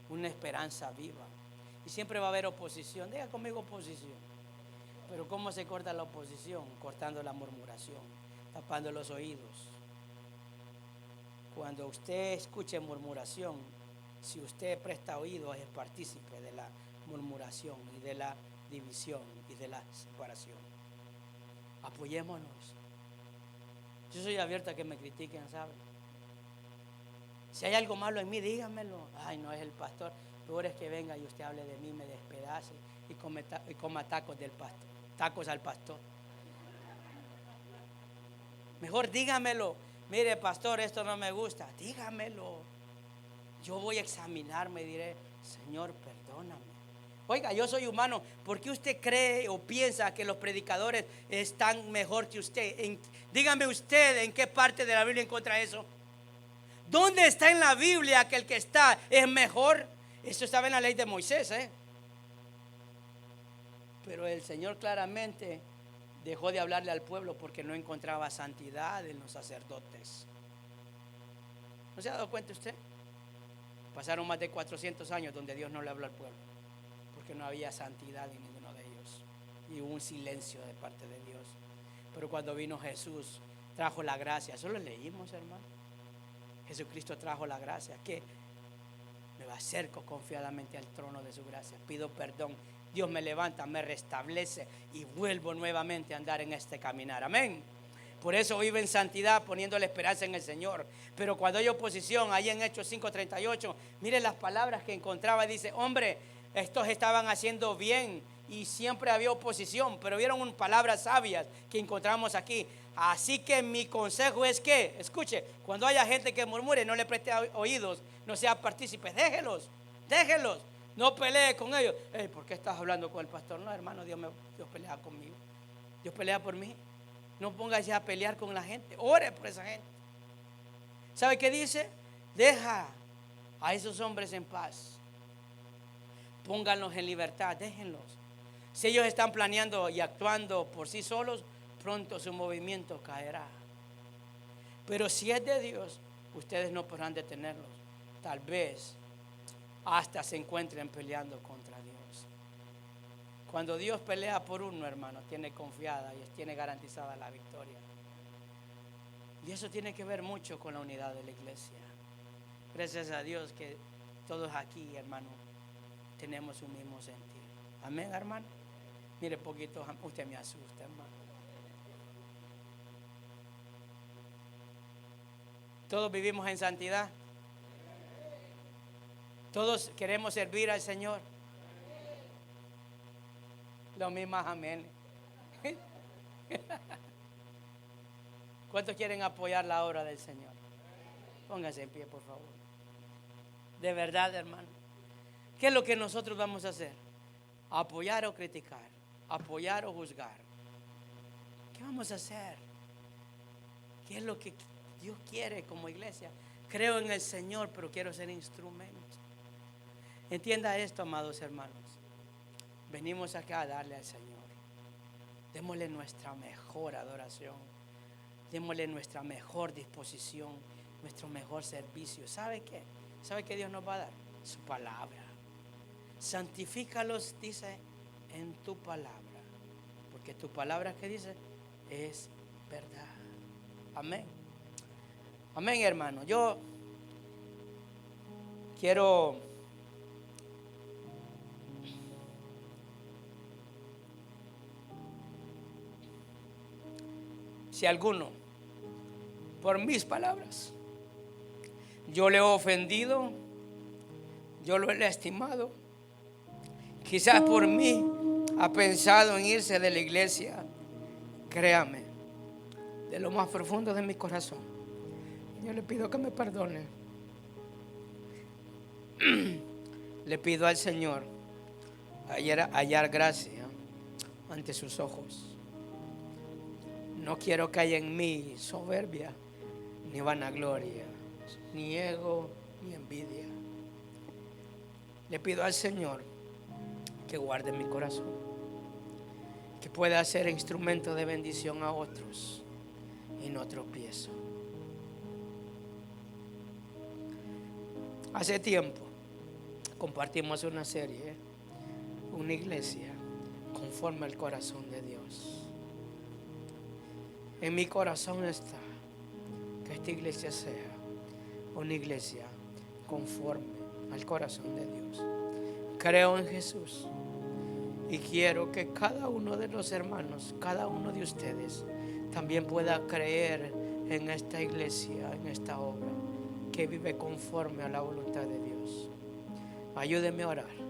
Una esperanza viva. Y siempre va a haber oposición. Diga conmigo oposición. Pero ¿cómo se corta la oposición? Cortando la murmuración, tapando los oídos. cuando usted escuche murmuración, si usted presta oído, es partícipe de la murmuración y de la división y de la separación. Apoyémonos. Yo soy abierto a que me critiquen, ¿sabe? Si hay algo malo en mí, dígamelo. Ay, no es el pastor. Peor es que venga y usted hable de mí, me despedace y coma tacos del pastor, tacos al pastor. Mejor dígamelo. Mire, pastor, esto no me gusta. Dígamelo. Yo voy a examinarme y diré, Señor, perdóname. Oiga, yo soy humano. ¿Por qué usted cree o piensa que los predicadores están mejor que usted? Dígame usted en qué parte de la Biblia encuentra eso. ¿Dónde está en la Biblia que el que está es mejor? Eso estaba en la ley de Moisés, Pero el Señor claramente dejó de hablarle al pueblo porque no encontraba santidad en los sacerdotes. ¿No se ha dado cuenta usted? Pasaron más de 400 años donde Dios no le habló al pueblo porque no había santidad en ninguno de ellos y hubo un silencio de parte de Dios. Pero cuando vino Jesús, trajo la gracia. Eso lo leímos, hermano. Jesucristo trajo la gracia. Que me acerco confiadamente al trono de su gracia, pido perdón, Dios me levanta, me restablece y vuelvo nuevamente a andar en este caminar. Amén. Por eso vivo en santidad, poniendo la esperanza en el Señor. Pero cuando hay oposición, ahí en Hechos 5:38, miren las palabras que encontraba. Dice, hombre, estos estaban haciendo bien y siempre había oposición, pero vieron palabras sabias que encontramos aquí. Así que mi consejo es que, escuche, cuando haya gente que murmure, no le preste oídos, no sea partícipe, déjelos. No pelee con ellos. ¿Por qué estás hablando con el pastor? No, hermano, Dios pelea conmigo. Dios pelea por mí. No póngase a pelear con la gente. Ore por esa gente. ¿Sabe qué dice? Deja a esos hombres en paz. Pónganlos en libertad, déjenlos. Si ellos están planeando y actuando por sí solos, pronto su movimiento caerá. Pero si es de Dios, ustedes no podrán detenerlos. Tal vez hasta se encuentren peleando contra Dios. Cuando Dios pelea por uno, hermano, tiene confiada y tiene garantizada la victoria. Y eso tiene que ver mucho con la unidad de la iglesia. Gracias a Dios que todos aquí, hermano, tenemos un mismo sentir. Amén, hermano. Mire, poquito, usted me asusta, hermano. Todos vivimos en santidad. Todos queremos servir al Señor. Lo mismo, amén. ¿Cuántos quieren apoyar la obra del Señor? Pónganse en pie, por favor. De verdad, hermano. ¿Qué es lo que nosotros vamos a hacer? ¿Apoyar o criticar? ¿Apoyar o juzgar? ¿Qué vamos a hacer? ¿Qué es lo que Dios quiere como iglesia? Creo en el Señor, pero quiero ser instrumento. Entienda esto, amados hermanos. Venimos acá a darle al Señor. Démosle nuestra mejor adoración. Démosle nuestra mejor disposición, nuestro mejor servicio. ¿Sabe qué? ¿Sabe qué Dios nos va a dar? Su palabra. Santifícalos, dice, en tu palabra. Porque tu palabra, que dice, es verdad. Amén. Amén, hermano. Yo quiero si alguno, por mis palabras, yo le he ofendido, yo lo he lastimado, quizás por mí ha pensado en irse de la iglesia, créame, de lo más profundo de mi corazón, yo le pido que me perdone. Le pido al Señor hallar gracia ante sus ojos. No quiero que haya en mí soberbia, ni vanagloria, ni ego, ni envidia. Le pido al Señor que guarde mi corazón, que pueda ser instrumento de bendición a otros y no tropiezo. Hace tiempo compartimos una serie, una iglesia conforme al corazón de Dios. En mi corazón está que esta iglesia sea una iglesia conforme al corazón de Dios. Creo en Jesús y quiero que cada uno de los hermanos, cada uno de ustedes también pueda creer en esta iglesia, en esta obra que vive conforme a la voluntad de Dios. Ayúdenme a orar.